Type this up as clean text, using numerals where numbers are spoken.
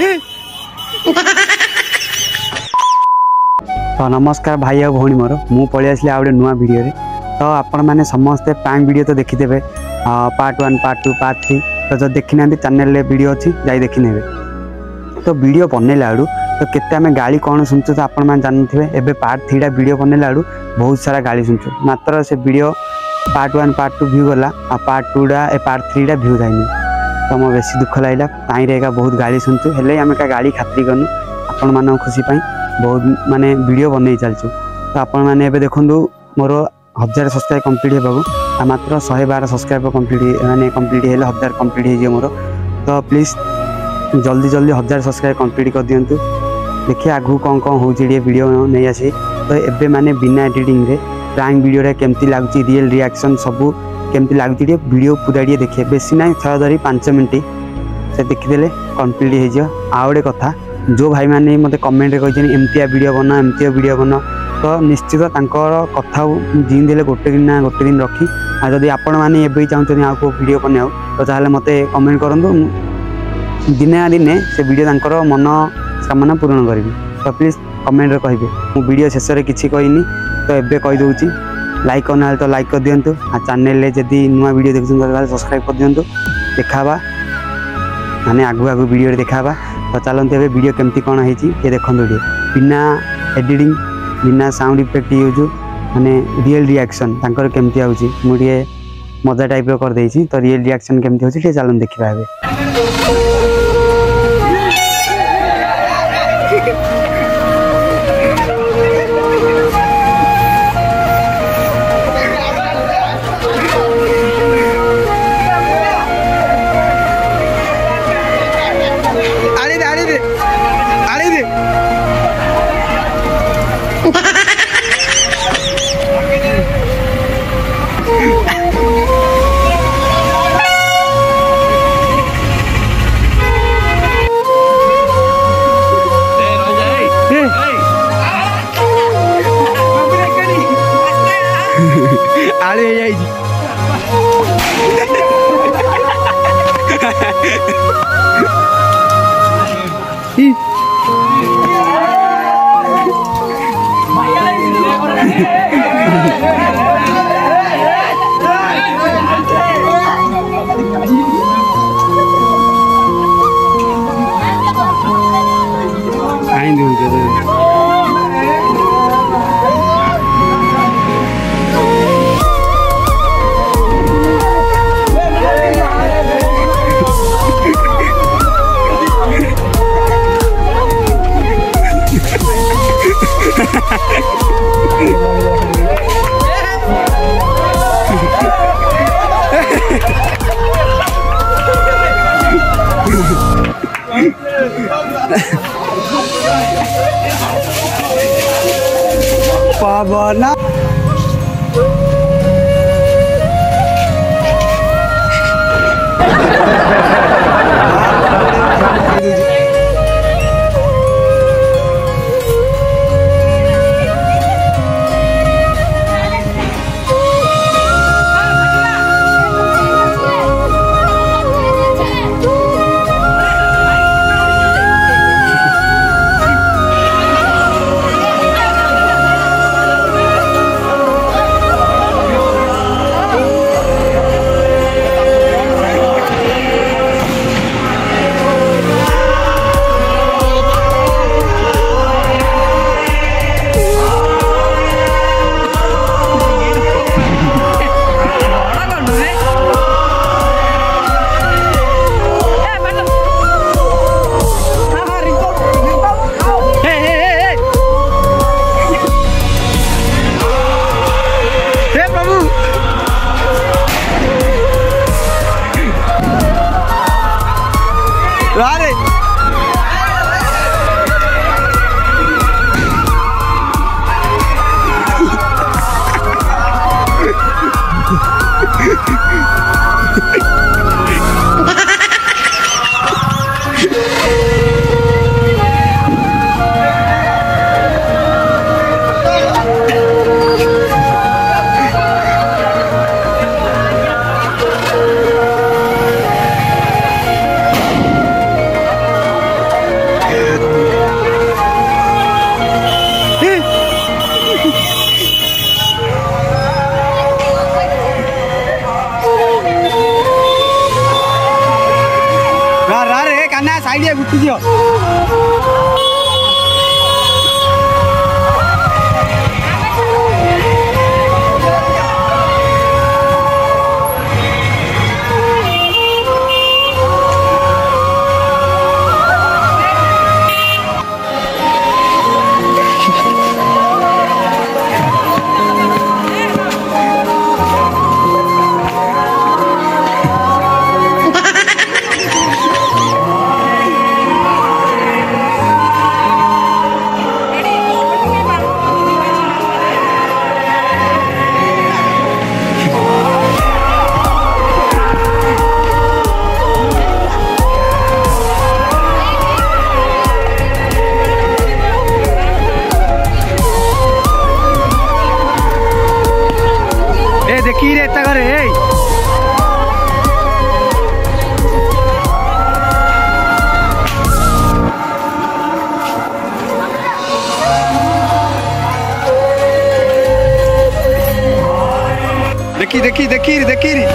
तो नमस्कार भाई और भौणी मोर मु पलि आसली आ गोटे नुआ वीडियो रे। तो आपण मैंने समस्ते प्रांक वीडियो तो देखिदेवे पार्ट 1 पार्ट 2 पार्ट 3 तो जो देखी ना चैनल रे वीडियो अच्छी जाई देखी नेबे। तो वीडियो बनैला आड़ू तो केते आमे गाली कौन सुनचु तो आपण मैंने जानथिबे। एबे पार्ट 3 वीडियो बनैला आड़ू बहुत सारा गाली सुनचु मात्र से वीडियो पार्ट 1 पार्ट 2 व्यू गला आ पार्ट 2 पार्ट 3 व्यू जाइनी। तो मो बेसी दुख लागला ताई रे बहुत गाली सुनचु हेले आमे का गाली खातिर करनु आपण मानन खुशी पाई बहुत माने वीडियो बनै चलचु। तो आपण माने एबे देखंदु मोर 1000 सब्सक्राइब कंप्लीट हेबागु आ मात्र 112 सब्सक्राइब कंप्लीट माने कंप्लीट हेले 1000 कंप्लीट हे जे मोर। तो प्लीज जल्दी जल्दी 1000 सब्सक्राइब कंप्लीट कर दियंतु। देखिए आगु कौन कौन हो वीडियो नहीं आसी। तो एबे माने बिना एडिटिंग रे प्रांक वीडियो रे केमती लागुची रियल रिएक्शन सब केमती लागुची वीडियो पूरा देखिए बेसी ना थोड़ा धरी 5 मिनट से देखीदे कंप्लीट हो जा। आ गोटे कथा जो भाई मैंने मत कमेंट कर एमतिया वीडियो बना एमतिया वीडियो बना तो निश्चित तांकर कथा जीन गोटे दिन ना गोटे दिन रखी आ जदि आपण मैंने एवं चाहते आउ वीडियो बनाओ तो चाहे मत कमेंट करूँ दिने ना दिने से वीडियो तांकर मन कामना पूर्ण करी। तो प्लीज कमेंट कहे मु वीडियो शेष में किसी कहनी तो एवं कहीदे लाइक करना तो लाइक कर दिंतु आ चैनल जदि नुआ वीडियो देखते सब्सक्राइब कर दिंतु। देखा माने आगु आगु वीडियो देखा। तो चलते ए वीडियो केमती कौन है ये देखो बिना एडिटिंग बिना साउंड इफेक्ट यूज माने रियल रिएक्शन तांकर केमती आउची मुझे मजा टाइप कर देछि। तो रियल रिएक्शन केमती होछि ते चलन देखिबा एबे। आले जाई आई दूं पवना ସାଇଡିଆ ଗୁଟି ଦିଅ। देखी रे एता करे ए देखी देखी रे